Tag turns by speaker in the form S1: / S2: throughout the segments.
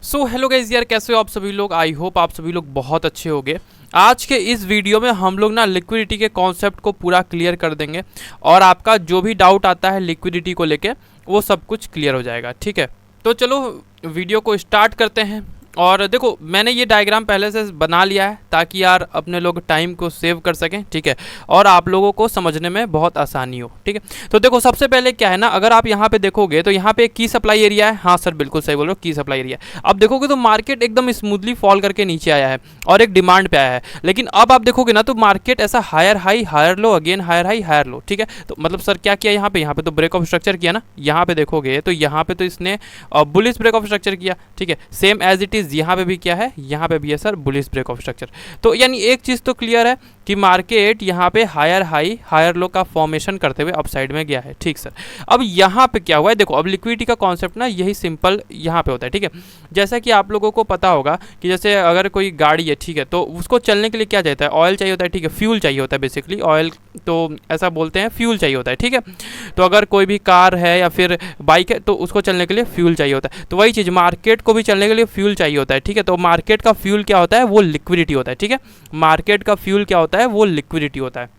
S1: So hello guys यार, कैसे हो आप सभी लोग। आई होप आप सभी लोग बहुत अच्छे होंगे। आज के इस वीडियो में हम लोग ना लिक्विडिटी के कॉन्सेप्ट को पूरा क्लियर कर देंगे और आपका जो भी डाउट आता है लिक्विडिटी को लेके वो सब कुछ क्लियर हो जाएगा। ठीक है, तो चलो वीडियो को स्टार्ट करते हैं। और देखो, मैंने ये डायग्राम पहले से बना लिया है ताकि यार अपने लोग टाइम को सेव कर सकें। ठीक है, और आप लोगों को समझने में बहुत आसानी हो। ठीक है, तो देखो सबसे पहले क्या है ना, अगर आप यहाँ पे देखोगे तो यहाँ पे एक की सप्लाई एरिया है। हाँ सर, बिल्कुल सही बोल रहे हो, की सप्लाई एरिया। अब देखोगे तो मार्केट एकदम स्मूथली फॉल करके नीचे आया है और एक डिमांड पे आया है। लेकिन अब आप देखोगे ना तो मार्केट ऐसा higher high higher low, again higher high higher low. ठीक है, तो मतलब सर क्या किया यहाँ पे तो ब्रेक ऑफ स्ट्रक्चर किया ना। यहाँ पे देखोगे तो यहाँ पे तो इसने बुलिश ब्रेक ऑफ स्ट्रक्चर किया। ठीक है, सेम एज इट इज यहाँ पे भी क्या है, यहाँ पे भी है sir bullish break of structure. तो यानी एक चीज तो क्लियर है कि मार्केट यहाँ पे हायर हाई हायर लो का फॉर्मेशन करते हुए अपसाइड में गया है। ठीक सर, अब यहाँ पे क्या हुआ है, देखो अब लिक्विडिटी का कॉन्सेप्ट ना यही सिंपल यहाँ पे होता है। ठीक है, जैसा कि आप लोगों को पता होगा कि जैसे अगर कोई गाड़ी है, ठीक है, तो उसको चलने के लिए क्या चाहिए, ऑयल चाहिए होता है। ठीक है, फ्यूल चाहिए होता है, बेसिकली ऑयल तो ऐसा बोलते हैं, फ्यूल चाहिए होता है। ठीक है, तो अगर कोई भी कार है या फिर बाइक है तो उसको चलने के लिए फ्यूल चाहिए होता है। तो वही चीज़ मार्केट को भी चलने के लिए फ्यूल चाहिए होता है। ठीक है, तो मार्केट का फ्यूल क्या होता है, वो लिक्विडिटी होता है। ठीक है, मार्केट का फ्यूल क्या होता है, वो लिक्विडिटी होता है।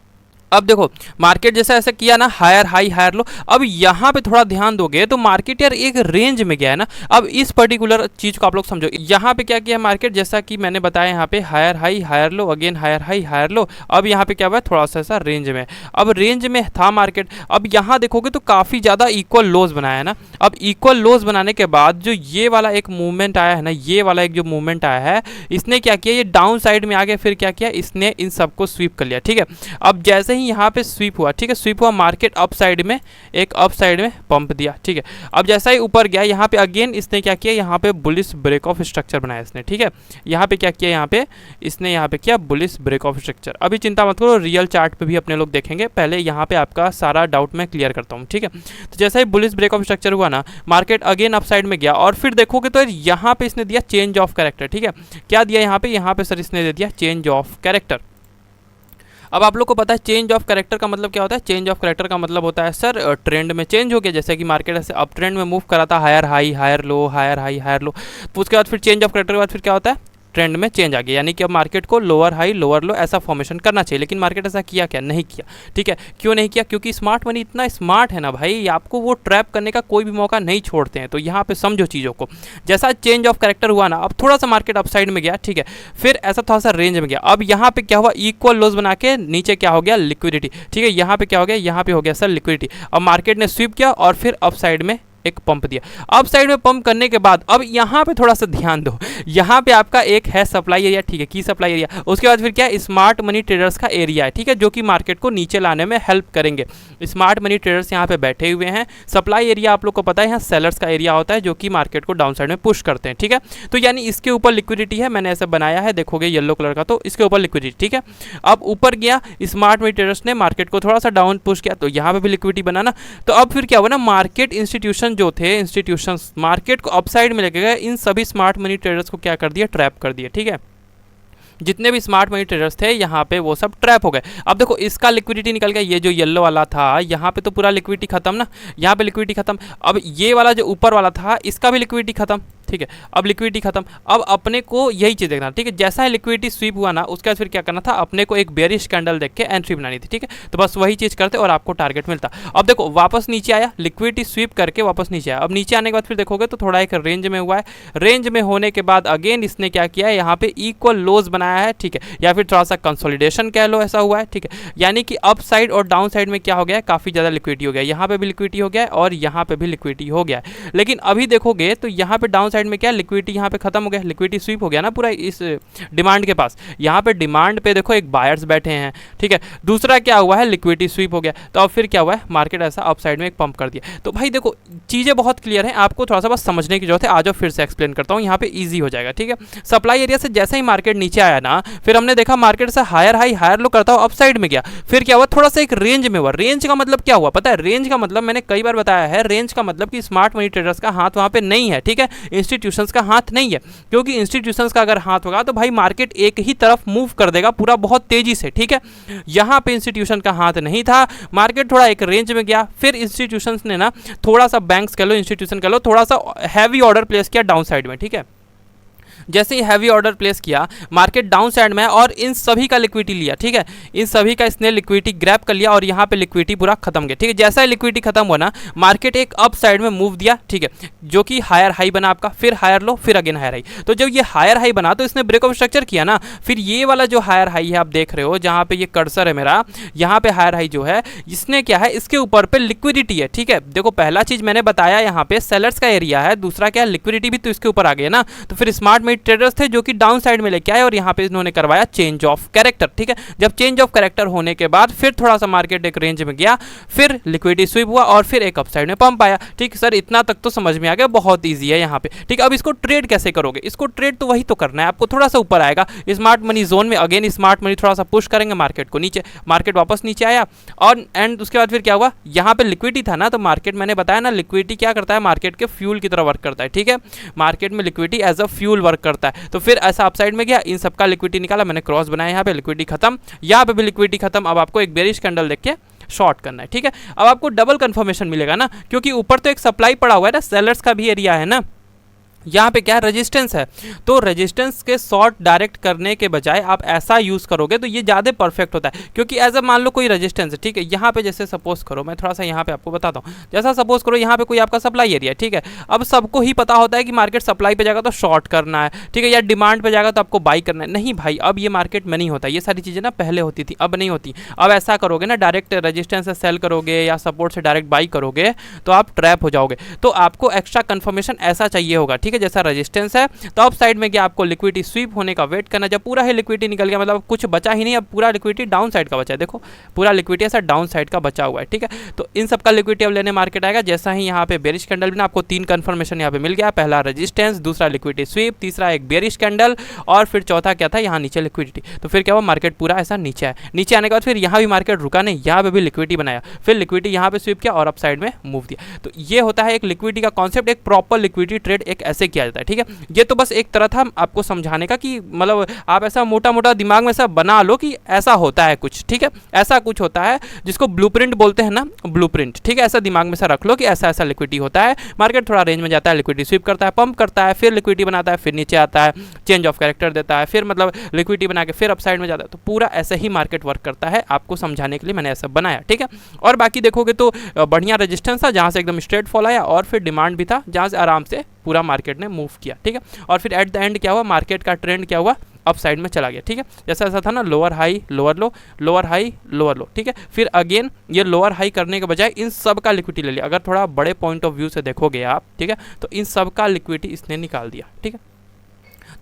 S1: अब देखो मार्केट जैसा ऐसा किया ना, हायर हाई हायर लो। अब यहाँ पे थोड़ा ध्यान दोगे तो मार्केट यार एक रेंज में गया है ना। अब इस पर्टिकुलर चीज को आप लोग समझो, यहाँ पे क्या किया मार्केट, जैसा कि मैंने बताया यहाँ पे higher high higher low, again higher high higher low. अब यहाँ पे क्या हुआ है, थोड़ा सा ऐसा रेंज में। अब रेंज में था मार्केट। अब यहाँ देखोगे तो काफी ज्यादा इक्वल लोज बनाया है ना। अब इक्वल लोज बनाने के बाद जो ये वाला एक मूवमेंट आया है ना, ये वाला एक जो मूवमेंट आया है, इसने क्या किया, ये डाउन साइड में आ गया। फिर क्या किया, इसने इन सबको स्वीप कर लिया। ठीक है, अब जैसे यहाँ पे स्वीप हुआ, ठीक है, स्वीप हुआ, मार्केट अप साइड में एक अप साइड में पंप दिया। ठीक है, अब जैसा ही ऊपर गया यहाँ पे अगेन इसने क्या किया, यहाँ पे बुलिश ब्रेक ऑफ स्ट्रक्चर बनाया इसने। ठीक है, यहाँ पे क्या किया, यहाँ पे इसने यहाँ पे किया बुलिश ब्रेक ऑफ स्ट्रक्चर। अभी चिंता मत करो, रियल चार्ट पे भी अपने लोग देखेंगे। पहले यहाँ पे आपका सारा डाउट मैं क्लियर करता हूँ। ठीक है, तो जैसा ही बुलिश ब्रेक ऑफ स्ट्रक्चर हुआ ना, मार्केट अगेन अप साइड में गया और फिर देखोगे तो यहाँ पे इसने दिया चेंज ऑफ कैरेक्टर। ठीक है, क्या दिया यहाँ पे सर इसने दे दिया चेंज ऑफ कैरेक्टर। अब आप लोग को पता है चेंज ऑफ कैरेक्टर का मतलब क्या होता है। चेंज ऑफ कैरेक्टर का मतलब होता है सर ट्रेंड में चेंज हो गया। जैसे कि मार्केट ऐसे अप ट्रेंड में मूव करा था, higher high higher low, higher high higher low, तो उसके बाद फिर चेंज ऑफ कैरेक्टर के बाद फिर क्या होता है, ट्रेंड में चेंज आ गया। यानी कि अब मार्केट को लोअर हाई लोअर लो ऐसा फॉर्मेशन करना चाहिए, लेकिन मार्केट ऐसा किया क्या, नहीं किया। ठीक है, क्यों नहीं किया, क्योंकि स्मार्ट मनी इतना स्मार्ट है ना भाई, आपको वो ट्रैप करने का कोई भी मौका नहीं छोड़ते हैं। तो यहाँ पे समझो चीज़ों को, जैसा चेंज ऑफ कैरेक्टर हुआ ना, अब थोड़ा सा मार्केट अपसाइड में गया। ठीक है, फिर ऐसा थोड़ा सा रेंज में गया। अब यहाँ पे क्या हुआ, इक्वल लोज बना के नीचे क्या हो गया, लिक्विडिटी। ठीक है, यहाँ पे क्या हो गया, यहाँ पे हो गया सर लिक्विडिटी। अब मार्केट ने स्वीप किया और फिर अपसाइड में एक पंप दिया। अब साइड में पंप करने के बाद अब यहाँ पे थोड़ा सा ध्यान दो, यहाँ पे आपका एक है सप्लाई एरिया। ठीक है, की सप्लाई एरिया। उसके बाद फिर क्या, स्मार्ट मनी ट्रेडर्स का एरिया है। ठीक है, जो कि मार्केट को नीचे लाने में हेल्प करेंगे। स्मार्ट मनी ट्रेडर्स यहाँ पे बैठे हुए हैं। सप्लाई एरिया आप लोग को पता है, यहाँ सेलर्स का एरिया होता है जो कि मार्केट को डाउन साइड में पुश करते हैं। ठीक है, तो यानी इसके ऊपर लिक्विडिटी है, मैंने ऐसा बनाया है, देखोगे येलो कलर का, तो इसके ऊपर लिक्विडिटी। ठीक है, अब ऊपर गया, स्मार्ट मनी ट्रेडर्स ने मार्केट को थोड़ा सा डाउन पुश किया, तो यहाँ पे भी लिक्विडिटी बनाना। तो अब फिर क्या हुआ ना, मार्केट इंस्टीट्यूशन जो थे, इंस्टीट्यूशंस मार्केट को अपसाइड में लेके गए, इन सभी स्मार्ट मनी ट्रेडर्स को क्या कर दिया, ट्रैप कर दिया। ठीक है, जितने भी स्मार्ट मनी ट्रेडर्स थे यहाँ पे वो सब ट्रैप हो गए। अब देखो इसका लिक्विडिटी निकल गया, ये जो येलो वाला था यहाँ पे तो पूरा लिक्विडिटी खत्म ना, यहाँ पे लिक्विडिटी खत्म। अब ये वाला जो ऊपर वाला था इसका भी लिक्विडिटी खत्म। ठीक है, अब लिक्विडिटी खत्म। अब अपने को यही चीज़ देखना। ठीक है, जैसा ही लिक्विडिटी स्वीप हुआ ना, उसके बाद फिर क्या करना था, अपने को एक बेयरिश कैंडल देख के एंट्री बनानी थी। ठीक है, तो बस वही चीज़ करते और आपको टारगेट मिलता। अब देखो वापस नीचे आया, लिक्विडिटी स्वीप करके वापस नीचे आया। अब नीचे आने के बाद फिर देखोगे तो थोड़ा एक रेंज में हुआ है। रेंज में होने के बाद अगेन इसने क्या किया है, यहाँ पे इक्वल लोज बनाया है। ठीक है, या फिर थोड़ा सा कंसोलिडेशन कह लो, ऐसा हुआ है। ठीक है, यानी कि अप साइड और डाउन साइड में क्या हो गया है, काफ़ी ज़्यादा लिक्विडिटी हो गया। यहाँ पे भी लिक्विडिटी हो गया है और यहाँ पे भी लिक्विडिटी हो गया है। लेकिन अभी देखोगे तो यहाँ पे डाउन साइड में क्या, लिक्विडिटी यहाँ पे खत्म हो गया, लिक्विडिटी स्वीप हो गया ना पूरा इस डिमांड के पास। यहाँ पे डिमांड पे देखो एक बायर्स बैठे हैं। ठीक है, दूसरा क्या हुआ है, लिक्विडिटी स्वीप हो गया। तो अब फिर क्या हुआ है, मार्केट ऐसा अप साइड में एक पंप कर दिया। तो भाई देखो चीज़ें बहुत क्लियर हैं, आपको थोड़ा सा बस समझने की जरूरत है। आ जाओ फिर से एक्सप्लेन करता हूँ, यहाँ पे ईजी हो जाएगा। ठीक है, सप्लाई एरिया से जैसे ही मार्केट नीचे आया ना, फिर हमने देखा मार्केट से हायर हाई हायर लो करता हुआ अप साइड में गया। फिर क्या हुआ, थोड़ा सा एक रेंज में हुआ। रेंज का मतलब क्या हुआ पता है, रेंज का मतलब मैंने कई बार बताया है, रेंज का मतलब कि स्मार्ट मनी ट्रेडर्स का हाथ वहाँ पे नहीं है। ठीक है, इंस्टीट्यूशंस का हाथ नहीं है, क्योंकि इंस्टीट्यूशंस का अगर हाथ होगा तो भाई मार्केट एक ही तरफ मूव कर देगा पूरा बहुत तेजी से। ठीक है, यहाँ पे इंस्टीट्यूशन का हाथ नहीं था, मार्केट थोड़ा एक रेंज में गया। फिर इंस्टीट्यूशंस ने ना थोड़ा सा, बैंक्स कह लो, इंस्टीट्यूशन कह लो, थोड़ा सा हैवी ऑर्डर प्लेस किया डाउन साइड में। ठीक है, जैसे ही हैवी ऑर्डर प्लेस किया, मार्केट डाउन साइड में है और इन सभी का लिक्विडिटी लिया, ठीक है, इन सभी का इसने लिक्विडिटी ग्रैब कर लिया और यहाँ पे लिक्विडिटी पूरा खत्म गया, ठीक है। जैसा ही लिक्विडिटी खत्म हुआ ना, मार्केट एक अप साइड में मूव दिया, ठीक है, जो कि हायर हाई बना आपका, फिर हायर लो, फिर अगेन हायर हाई। तो जब ये हायर हाई बना तो इसने ब्रेक ऑफ स्ट्रक्चर किया ना, फिर ये वाला जो हायर हाई है आप देख रहे हो, जहाँ पे ये कर्सर है मेरा, यहाँ पे हायर हाई जो है इसने क्या है, इसके ऊपर पे लिक्विडिटी है, ठीक है। देखो पहला चीज मैंने बताया यहाँ पे सेलर्स का एरिया है, दूसरा क्या है लिक्विडिटी भी तो इसके ऊपर आ गया ना। तो फिर स्मार्ट मनी ट्रेडर्स थे जो कि डाउन साइड में लेके आए और यहाँ पे इन्होंने करवाया चेंज ऑफ कैरेक्टर, ठीक है। जब चेंज ऑफ कैरेक्टर होने के बाद फिर थोड़ा सा मार्केट एक रेंज में गया, फिर लिक्विडिटी स्वीप हुआ और फिर एक अपसाइड में पंप आया, ठीक सर, इतना तक तो समझ में आ गया, बहुत ईजी है यहाँ पे, ठीक। अब इसको ट्रेड कैसे करोगे? इसको ट्रेड तो वही तो करना है आपको, थोड़ा सा ऊपर आएगा स्मार्ट मनी जोन में, अगेन स्मार्ट मनी थोड़ा सा पुश करेंगे मार्केट को नीचे, मार्केट वापस नीचे आया और एंड उसके बाद फिर क्या हुआ, यहाँ पे लिक्विडिटी था ना, तो मार्केट मैंने बताया ना लिक्विडिटी क्या करता है, मार्केट के फ्यूल की तरह वर्क करता है, ठीक है। मार्केट में liquidity as a fuel work करता है। तो फिर ऐसा अपसाइड में गया, इन सबका लिक्विडिटी निकाला, मैंने क्रॉस बनाया, यहाँ पे लिक्विडिटी खत्म, यहाँ पे भी लिक्विडिटी खत्म। अब आपको एक बेरिश कैंडल देख के शॉर्ट करना है, ठीक है। अब आपको डबल कंफर्मेशन मिलेगा ना, क्योंकि ऊपर तो एक सप्लाई पड़ा हुआ है ना, सेलर्स का भी एरिया है ना, यहाँ पे क्या है रेजिस्टेंस है, तो रेजिस्टेंस के शॉर्ट डायरेक्ट करने के बजाय आप ऐसा यूज़ करोगे तो ये ज़्यादा परफेक्ट होता है। क्योंकि एज अ मान लो कोई रेजिस्टेंस है, ठीक है, यहाँ पे जैसे सपोज करो, मैं थोड़ा सा यहाँ पे आपको बताता हूँ, जैसा सपोज करो यहाँ पे कोई आपका सप्लाई एरिया है, ठीक है। अब सबको ही पता होता है कि मार्केट सप्लाई पे जाएगा तो शॉर्ट करना है, ठीक है, या डिमांड पे जाएगा तो आपको बाई करना है। नहीं भाई, अब ये मार्केट में नहीं होता, ये सारी चीज़ें ना पहले होती थी, अब नहीं होती। अब ऐसा करोगे ना, डायरेक्ट रेजिस्टेंस से सेल करोगे या सपोर्ट से डायरेक्ट बाई करोगे तो आप ट्रैप हो जाओगे। तो आपको एक्स्ट्रा कन्फर्मेशन ऐसा चाहिए होगा, ठीक है, जैसा रेजिस्टेंस है तो अप साइड में क्या आपको लिक्विडिटी स्वीप होने का वेट करना, जब पूरा ही लिक्विडिटी निकल गया, मतलब कुछ बचा ही नहीं, अब पूरा लिक्विडिटी डाउन साइड का बचा है, देखो पूरा लिक्विडिटी ऐसा डाउन साइड का बचा हुआ है, ठीक है। तो इन सब का लिक्विडिटी अब लेने मार्केट आएगा। जैसा ही यहाँ पे बेरिश कैंडल भी ना, आपको 3 कंफर्मेशन यहाँ पे मिल गया, पहला रेजिस्टेंस, दूसरा लिक्विडिटी स्वीप, तीसरा एक बेरिश कैंडल और फिर चौथा क्या था, यहाँ नीचे लिक्विडिटी। तो फिर क्या हुआ, मार्केट पूरा ऐसा नीचे आया, नीचे आने के बाद फिर यहाँ भी मार्केट रुका नहीं, यहाँ पे भी लिक्विडिटी बनाया, फिर लिक्विडिटी यहाँ पे स्वीप किया और अप साइड में मूव दिया। तो ये होता है एक लिक्विडिटी का कॉन्सेप्ट, एक प्रॉपर लिक्विडिटी ट्रेड एक ऐसे किया जाता है, ठीक है। ये तो बस एक तरह था आपको समझाने का कि मतलब आप ऐसा मोटा मोटा दिमाग में ऐसा बना लो कि ऐसा होता है कुछ, ठीक है, ऐसा कुछ होता है जिसको ब्लूप्रिंट बोलते हैं ना, ब्लूप्रिंट, ठीक है। ऐसा दिमाग में ऐसा रख लो कि ऐसा ऐसा लिक्विडिटी होता है, मार्केट थोड़ा रेंज में जाता है, लिक्विडिटी स्वीप करता है, पंप करता है, फिर लिक्विडिटी बनाता है, फिर नीचे आता है, चेंज ऑफ कैरेक्टर देता है, फिर मतलब लिक्विडिटी बना के फिर अप साइड में जाता है। तो पूरा ऐसे ही मार्केट वर्क करता है, आपको समझाने के लिए मैंने ऐसा बनाया, ठीक है। और बाकी देखोगे तो बढ़िया रेजिस्टेंस था जहाँ से एकदम स्ट्रेट फॉल आया और फिर डिमांड भी था जहाँ से आराम से पूरा मार्केट ने मूव किया, ठीक है। और फिर एट द एंड क्या हुआ, मार्केट का ट्रेंड क्या हुआ, अप साइड में चला गया, ठीक है। जैसा ऐसा था ना, लोअर हाई लोअर लो, लोअर हाई लोअर लो, ठीक है। फिर अगेन ये लोअर हाई करने के बजाय इन सब का लिक्विडिटी ले लिया। अगर थोड़ा बड़े पॉइंट ऑफ व्यू से देखोगे आप, ठीक है, तो इन सब का लिक्विडिटी इसने निकाल दिया, ठीक है।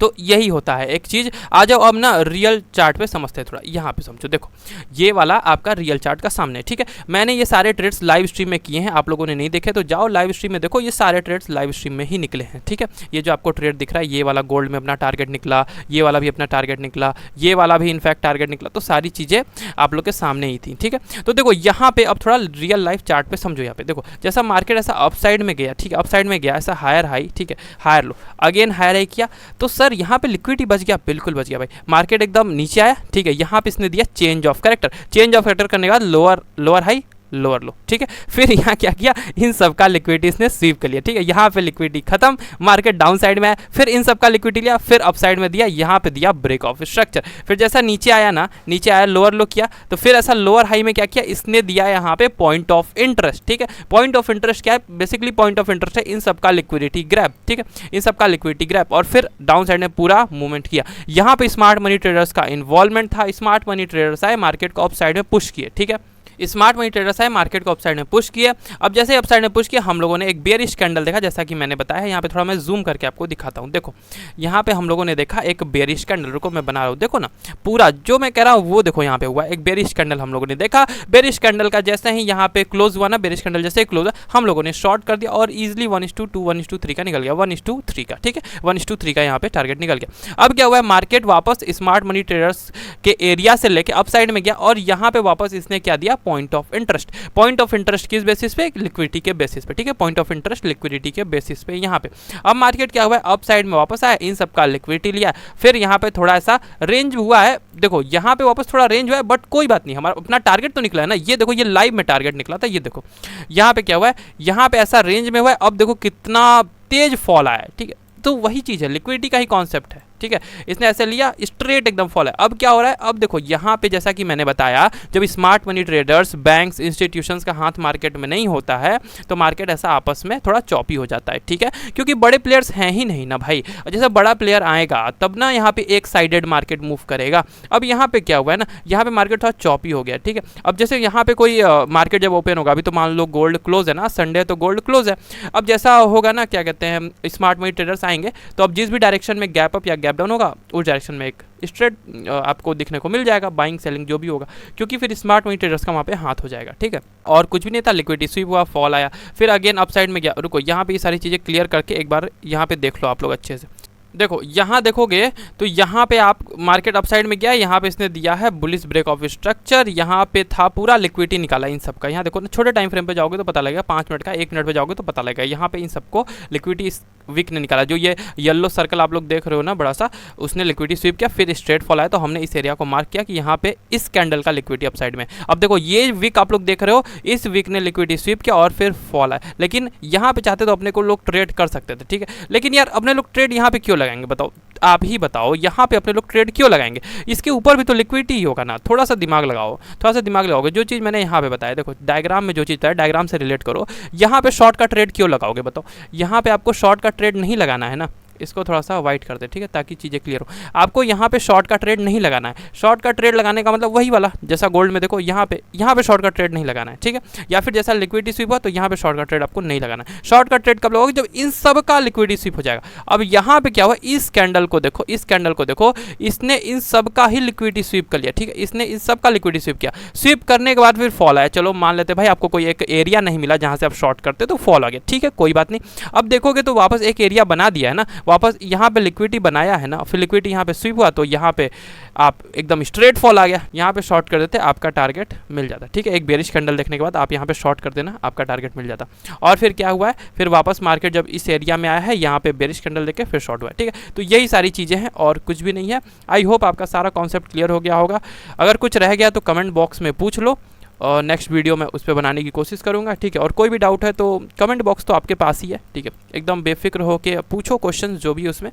S1: तो यही होता है एक चीज़। आ जाओ अब ना रियल चार्ट पे समझते हैं, थोड़ा यहाँ पे समझो। देखो ये वाला आपका रियल चार्ट का सामने, ठीक है। मैंने ये सारे ट्रेड्स लाइव स्ट्रीम में किए हैं, आप लोगों ने नहीं देखे तो जाओ लाइव स्ट्रीम में देखो, ये सारे ट्रेड्स लाइव स्ट्रीम में ही निकले हैं, ठीक है। ये जो आपको ट्रेड दिख रहा है, ये वाला गोल्ड में अपना टारगेट निकला, ये वाला भी अपना टारगेट निकला, ये वाला भी इनफैक्ट टारगेट निकला, तो सारी चीज़ें आप लोग के सामने ही थी, ठीक है। तो देखो यहाँ पे अब थोड़ा रियल लाइफ चार्ट पे समझो। यहाँ पे देखो जैसा मार्केट ऐसा अप साइड में गया, ठीक है, अप साइड में गया ऐसा हायर हाई, ठीक है, higher low, again higher high किया, तो सर यहाँ पे लिक्विडिटी बच गया, बिल्कुल बच गया भाई। मार्केट एकदम नीचे आया, ठीक है, यहाँ पे इसने दिया change of character, change of character करने के बाद लोअर हाई लोअर लो, ठीक है। फिर यहाँ क्या किया, इन सब का लिक्विडिटी इसने स्वीप कर लिया, ठीक है। यहाँ पे लिक्विडिटी खत्म, मार्केट डाउन साइड में आया, फिर इन सब का लिक्विडिटी लिया, फिर अप साइड में दिया, यहाँ पे दिया ब्रेक ऑफ स्ट्रक्चर। फिर जैसा नीचे आया ना, नीचे आया लोअर लो किया, तो फिर ऐसा लोअर हाई में क्या किया, इसने दिया यहाँ पे पॉइंट ऑफ इंटरेस्ट, ठीक है। पॉइंट ऑफ इंटरेस्ट क्या है, बेसिकली पॉइंट ऑफ इंटरेस्ट है इन सब का लिक्विडिटी ग्रैब, ठीक है, इन सब का लिक्विडिटी ग्रैब। और फिर डाउन साइड में पूरा मूवमेंट किया। यहाँ पे स्मार्ट मनी ट्रेडर्स का इन्वॉल्वमेंट था, स्मार्ट मनी ट्रेडर्स आए, मार्केट को अप साइड में पुश किए, ठीक है। स्मार्ट मनी ट्रेडर्स है, मार्केट को अपसाइड में पुश किया। अब जैसे अपसाइड में पुश किया, हम लोगों ने एक बेयरिश कैंडल देखा, जैसा कि मैंने बताया है। यहाँ पे थोड़ा मैं जूम करके आपको दिखाता हूँ। देखो यहाँ पे हम लोगों ने देखा एक बेयरिश कैंडल, रुको मैं बना रहा हूँ, देखो ना पूरा जो मैं कह रहा हूँ वो देखो यहाँ पे हुआ एक बेयरिश कैंडल हम लोगों ने देखा। बेयरिश कैंडल का जैसे ही यहाँ पे क्लोज हुआ ना, बेयरिश कैंडल जैसे ही क्लोज हम लोगों ने शॉर्ट कर दिया और ईजिली 1:2 1:3 का निकल गया, 1:3 का, ठीक है, 1:3 का यहाँ पे टारगेट निकल गया। अब क्या हुआ है, मार्केट वापस स्मार्ट मनी ट्रेडर्स के एरिया से लेके अप साइड में गया और यहाँ पे वापस इसने क्या दिया, point of interest. Point of interest किस बेसिस पे, लिक्विडिटी के बेसिस पे, ठीक है, पॉइंट ऑफ इंटरेस्ट लिक्विडिटी के बेसिस पे यहाँ पे। अब मार्केट क्या हुआ है, अप साइड में वापस आया, इन सब का लिक्विडिटी लिया, फिर यहाँ पे थोड़ा सा रेंज हुआ है। देखो यहाँ पे वापस थोड़ा रेंज हुआ है, बट कोई बात नहीं, हमारा अपना टारगेट तो निकला है ना। ये देखो ये लाइव में टारगेट निकला था, ये देखो यहाँ पे क्या हुआ है, यहाँ पे ऐसा रेंज में हुआ है। अब देखो कितना तेज फॉल आया है, ठीक है, तो वही चीज़ है, लिक्विडिटी का ही कॉन्सेप्ट है, ठीक है। इसने ऐसे लिया, स्ट्रेट एकदम फॉल है। अब क्या हो रहा है, अब देखो यहाँ पे जैसा कि मैंने बताया, जब smart money traders, banks, institutions का हाथ मार्केट में नहीं होता है तो मार्केट ऐसा आपस में थोड़ा चॉपी हो जाता है, ठीक है, क्योंकि बड़े प्लेयर्स हैं ही नहीं ना भाई। जैसे बड़ा प्लेयर आएगा तब ना यहाँ पे एक साइडेड मार्केट मूव करेगा। अब यहाँ पे क्या हुआ है ना, यहाँ पे मार्केट थोड़ा चॉपी हो गया, ठीक है। अब जैसे यहाँ पे कोई मार्केट जब ओपन होगा, अभी तो मान लो गोल्ड क्लोज है ना, संडे तो गोल्ड क्लोज है। अब जैसा होगा ना, क्या कहते हैं, स्मार्ट मनी ट्रेडर्स आएंगे तो अब जिस भी डायरेक्शन में गैप अप या गैप डाउन होगा उस डायरेक्शन में एक स्ट्रेट आपको दिखने को मिल जाएगा, बाइंग सेलिंग जो भी होगा, क्योंकि फिर स्मार्ट मनी ट्रेडर्स का वहाँ पे हाथ हो जाएगा, ठीक है। और कुछ भी नहीं था, लिक्विडिटी स्वीप हुआ, फॉल आया, फिर अगेन अपसाइड में गया। रुको, यहाँ पे ये सारी चीज़ें क्लियर करके एक बार यहाँ पे देख लो आप लोग अच्छे से। देखो यहाँ देखोगे तो यहाँ पे आप मार्केट अपसाइड में गया, यहाँ पे इसने दिया है बुलिश ब्रेक ऑफ स्ट्रक्चर, यहाँ पे था पूरा लिक्विडिटी निकाला इन सब का। यहाँ देखो ना, छोटे टाइम फ्रेम पे जाओगे तो पता लगेगा, 5 मिनट का, 1 मिनट पे जाओगे तो पता लगेगा, यहाँ पे इन सबको लिक्विडिटी इस वीक ने निकाला। जो ये येलो सर्कल आप लोग देख रहे हो ना बड़ा सा, उसने लिक्विडिटी स्वीप किया, फिर स्ट्रेट फॉल आया, तो हमने इस एरिया को मार्क किया कि यहाँ पे इस कैंडल का लिक्विडिटी अपसाइड में। अब देखो ये वीक आप लोग देख रहे हो, इस वीक ने लिक्विडिटी स्वीप किया और फिर फॉल आया, लेकिन यहाँ पे चाहते तो अपने को लोग ट्रेड कर सकते थे, ठीक है। लेकिन यार अपने लोग ट्रेड यहाँ पे क्यों लगाएंगे बताओ, आप ही बताओ, यहाँ पे अपने लोग ट्रेड क्यों लगाएंगे? इसके ऊपर भी तो लिक्विडिटी ही होगा ना, थोड़ा सा दिमाग लगाओ, थोड़ा सा दिमाग लगाओगे। जो चीज़ मैंने यहाँ पे बताया, देखो डायग्राम में जो चीज़ बताया, डायग्राम से रिलेट करो। यहाँ पे शॉर्ट का ट्रेड क्यों लगाओगे बताओ? यहाँ पे आपको शॉर्ट का ट्रेड नहीं लगाना है ना, इसको थोड़ा सा वाइट कर दे, ठीक है, ताकि चीज़ें क्लियर हो। आपको यहाँ पे शॉर्ट का ट्रेड नहीं लगाना है। शॉर्ट का ट्रेड लगाने का मतलब वही वाला, जैसा गोल्ड में देखो यहाँ पे शॉर्ट का ट्रेड नहीं लगाना है, ठीक है। या फिर जैसा लिक्विडिटी स्वीप हुआ तो यहाँ पे शॉर्ट का ट्रेड आपको नहीं लगाना है। शॉर्ट का ट्रेड कब लगाओगे? जब इन सब का लिक्विडिटी स्वीप हो जाएगा। अब यहाँ पे क्या हुआ, इस कैंडल को देखो, इस कैंडल को देखो, इसने इन सब का ही लिक्विडिटी स्वीप कर लिया, ठीक है। इसने इन सब का लिक्विडिटी स्वीप किया, स्वीप करने के बाद फिर फॉल आया। चलो मान लेते भाई आपको कोई एक एरिया नहीं मिला जहाँ से आप शॉर्ट करते तो फॉल आ गया, ठीक है, कोई बात नहीं। अब देखोगे तो वापस एक एरिया बना दिया है ना, वापस यहाँ पे लिक्विडिटी बनाया है ना, फिर लिक्विडिटी यहाँ पे स्वीप हुआ तो यहाँ पे आप एकदम स्ट्रेट फॉल आ गया, यहाँ पे शॉर्ट कर देते, आपका टारगेट मिल जाता, ठीक है। एक बेरिश कैंडल देखने के बाद आप यहाँ पे शॉर्ट कर देना, आपका टारगेट मिल जाता। और फिर क्या हुआ है, फिर वापस मार्केट जब इस एरिया में आया है, यहाँ पे बेरिश कैंडल देके फिर शॉर्ट हुआ है, ठीक है। तो यही सारी चीज़ें हैं और कुछ भी नहीं है। आई होप आपका सारा कॉन्सेप्ट क्लियर हो गया होगा। अगर कुछ रह गया तो कमेंट बॉक्स में पूछ लो और नेक्स्ट वीडियो में उस पर बनाने की कोशिश करूंगा, ठीक है। और कोई भी डाउट है तो कमेंट बॉक्स तो आपके पास ही है, ठीक है, एकदम बेफिक्र होकर पूछो क्वेश्चन जो भी उसमें,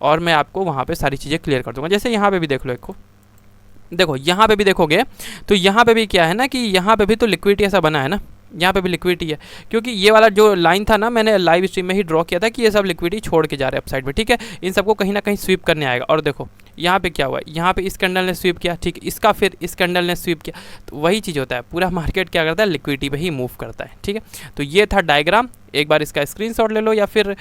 S1: और मैं आपको वहाँ पे सारी चीज़ें क्लियर कर दूंगा। जैसे यहाँ पे भी देख लो, देखो यहाँ पे भी देखोगे तो यहाँ पे भी क्या है ना कि यहाँ पे भी तो लिक्विडिटी ऐसा बना है ना, यहाँ पे भी लिक्विडिटी है, क्योंकि ये वाला जो लाइन था ना, मैंने लाइव स्ट्रीम में ही ड्रॉ किया था कि ये सब लिक्विडिटी छोड़ के जा रहे हैं अपसाइड में, ठीक है। इन सबको कहीं ना कहीं स्वीप करने आएगा। और देखो यहाँ पे क्या हुआ, यहाँ पे इस कैंडल ने स्वीप किया, ठीक है, इसका फिर इस कैंडल ने स्वीप किया, तो वही चीज़ होता है, पूरा मार्केट क्या करता है, लिक्विडिटी पे ही मूव करता है, ठीक है। तो ये था डायग्राम, एक बार इसका स्क्रीनशॉट ले लो, या फिर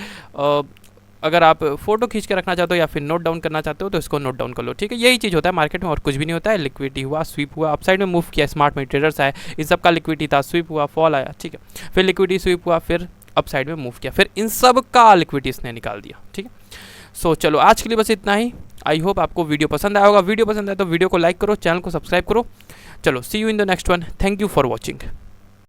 S1: अगर आप फोटो खींच के रखना चाहते हो या फिर नोट डाउन करना चाहते हो तो इसको नोट डाउन कर लो, ठीक है। यही चीज़ होता है मार्केट में और कुछ भी नहीं होता है। लिक्विडिटी हुआ, स्वीप हुआ, अपसाइड में मूव किया, स्मार्ट मनी ट्रेडर्स आए, इन सब का लिक्विडिटी था, स्वीप हुआ, फॉल आया, ठीक है, फिर लिक्विडिटी स्वीप हुआ, फिर अपसाइड में मूव किया, फिर इन सब का लिक्विडिटी इसने निकाल दिया, ठीक है। सो चलो आज के लिए बस इतना ही। आई होप आपको वीडियो पसंद आया होगा। वीडियो पसंद आए तो वीडियो को लाइक करो, चैनल को सब्सक्राइब करो। चलो see you in the next one. Thank you for watching.